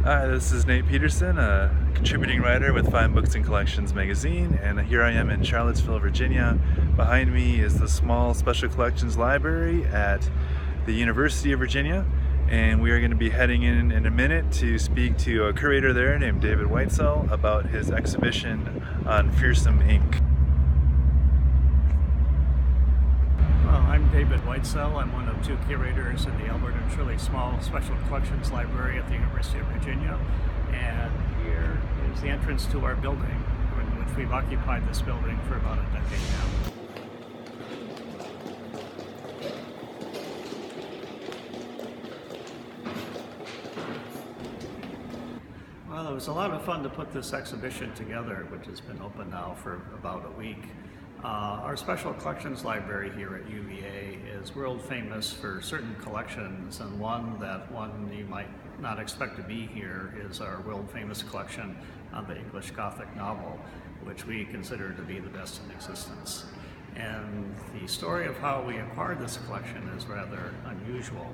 Hi, this is Nate Peterson, a contributing writer with Fine Books and Collections magazine, and here I am in Charlottesville, Virginia. Behind me is the small special collections library at the University of Virginia, and we are going to be heading in a minute to speak to a curator there named David Whitesell about his exhibition on Fearsome Inc. I'm David Whitesell. I'm one of two curators in the Albert and Shirley Small Special Collections Library at the University of Virginia. And here is the entrance to our building, in which we've occupied this building for about a decade now. Well, it was a lot of fun to put this exhibition together, which has been open now for about a week. Our Special Collections Library here at UVA is world famous for certain collections, and one you might not expect to be here is our world famous collection on the English Gothic novel, which we consider to be the best in existence. And the story of how we acquired this collection is rather unusual.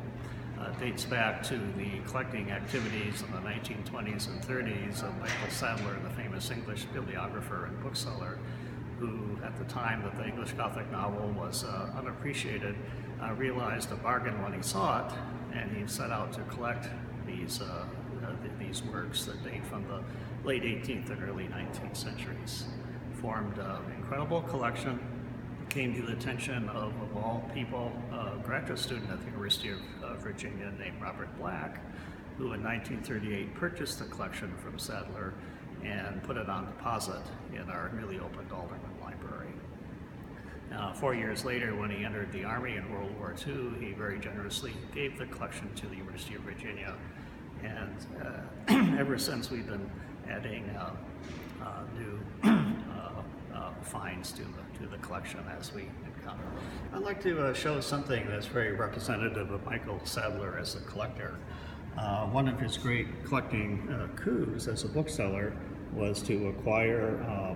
It dates back to the collecting activities in the 1920s and 30s of Michael Sadler, the famous English bibliographer and bookseller, who at the time that the English Gothic novel was unappreciated, realized a bargain when he saw it, and he set out to collect these works that date from the late 18th and early 19th centuries. Formed an incredible collection, came to the attention of all people, a graduate student at the University of Virginia named Robert Black, who in 1938 purchased the collection from Sadler and put it on deposit in our newly opened Alderman Library. 4 years later, when he entered the Army in World War II, he very generously gave the collection to the University of Virginia. And ever since, we've been adding new finds to the collection as we encounter. I'd like to show something that's very representative of Michael Sadler as a collector. One of his great collecting coups as a bookseller was to acquire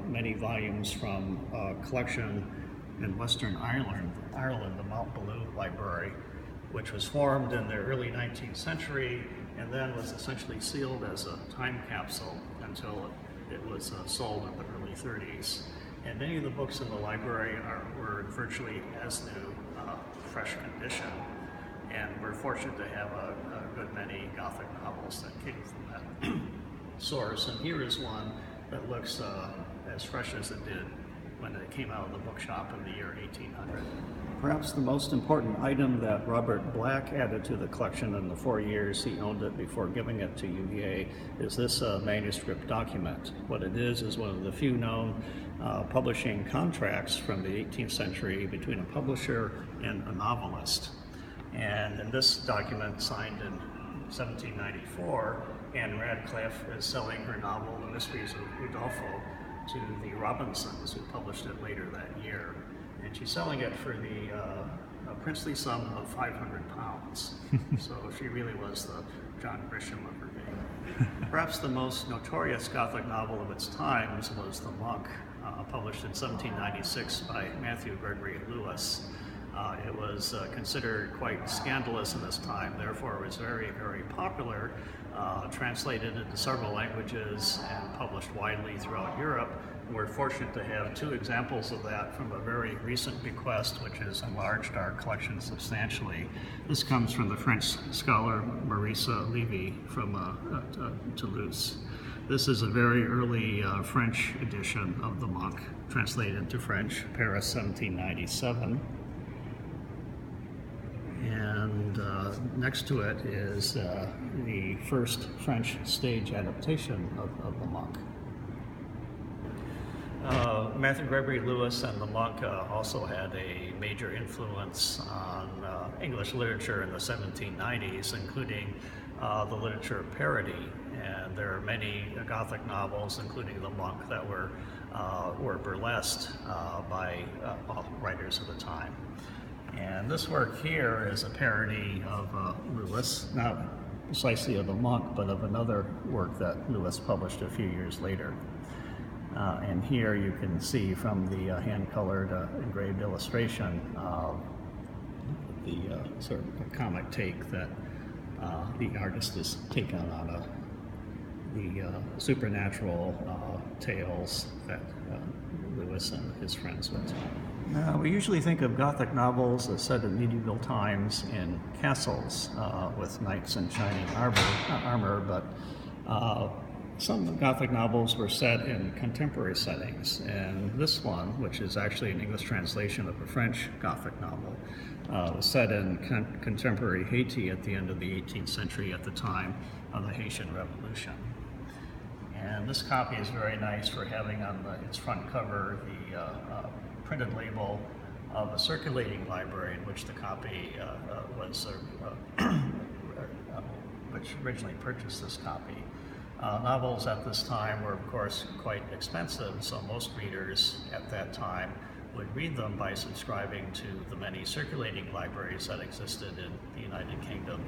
many volumes from a collection in Western Ireland, the Mount Bellew Library, which was formed in the early 19th century and then was essentially sealed as a time capsule until it was sold in the early 30s. And many of the books in the library were virtually as new, fresh condition. And we're fortunate to have a good many Gothic novels that came from that source. And here is one that looks as fresh as it did when it came out of the bookshop in the year 1800. Perhaps the most important item that Robert Black added to the collection in the 4 years he owned it before giving it to UVA is this manuscript document. What it is one of the few known publishing contracts from the 18th century between a publisher and a novelist. And in this document, signed in 1794, Anne Radcliffe is selling her novel, The Mysteries of Udolpho, to the Robinsons, who published it later that year. And she's selling it for the princely sum of 500 pounds. So she really was the John Grisham of her day. Perhaps the most notorious Gothic novel of its times was The Monk, published in 1796 by Matthew Gregory Lewis. It was considered quite scandalous in its time, therefore it was very, very popular, translated into several languages and published widely throughout Europe. We're fortunate to have two examples of that from a very recent bequest, which has enlarged our collection substantially. This comes from the French scholar Marisa Levy from Toulouse. This is a very early French edition of The Monk, translated into French, Paris 1797. And next to it is the first French stage adaptation of The Monk. Matthew Gregory Lewis and The Monk also had a major influence on English literature in the 1790s, including the literature of parody. And there are many Gothic novels, including The Monk, that were burlesqued by writers of the time. And this work here is a parody of Lewis, not precisely of The Monk, but of another work that Lewis published a few years later. And here you can see from the hand-colored engraved illustration the sort of comic take that The artist has taken on the supernatural tales that Lewis and his friends would tell. We usually think of Gothic novels as set in medieval times in castles with knights in shining armor, but some Gothic novels were set in contemporary settings, and this one, which is actually an English translation of a French Gothic novel, was set in contemporary Haiti at the end of the 18th century at the time of the Haitian Revolution. And this copy is very nice for having on its front cover the printed label of a circulating library in which the copy which originally purchased this copy. Novels at this time were, of course, quite expensive, so most readers at that time would read them by subscribing to the many circulating libraries that existed in the United Kingdom.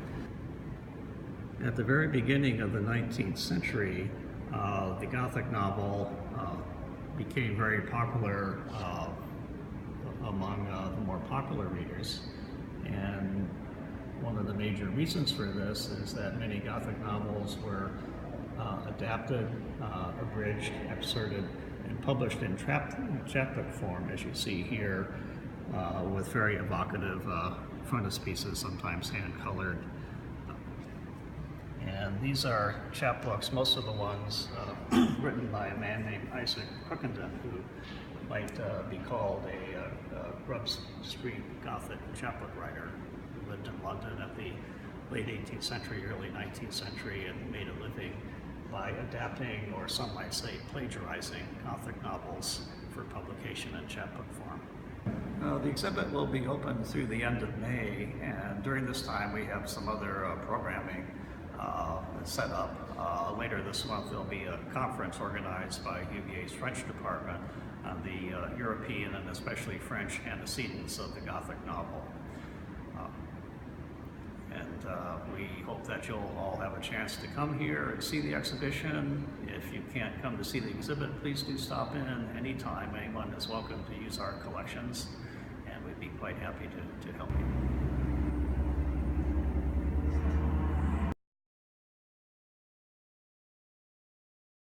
At the very beginning of the 19th century, the Gothic novel became very popular among the more popular readers, and one of the major reasons for this is that many Gothic novels were adapted, abridged, excerpted, and published in chapbook form, as you see here, with very evocative frontispieces, sometimes hand-colored. And these are chapbooks, most of the ones written by a man named Isaac Crookenden, who might be called a Grub Street Gothic chapbook writer, who lived in London at the late 18th century, early 19th century, and made a living by adapting, or some might say plagiarizing, Gothic novels for publication in chapbook form. The exhibit will be open through the end of May, and during this time we have some other programming set up. Later this month there'll be a conference organized by UVA's French department on the European and especially French antecedents of the Gothic novel. We hope that you'll all have a chance to come here and see the exhibition. If you can't come to see the exhibit, please do stop in anytime. Anyone is welcome to use our collections, and we'd be quite happy to help you.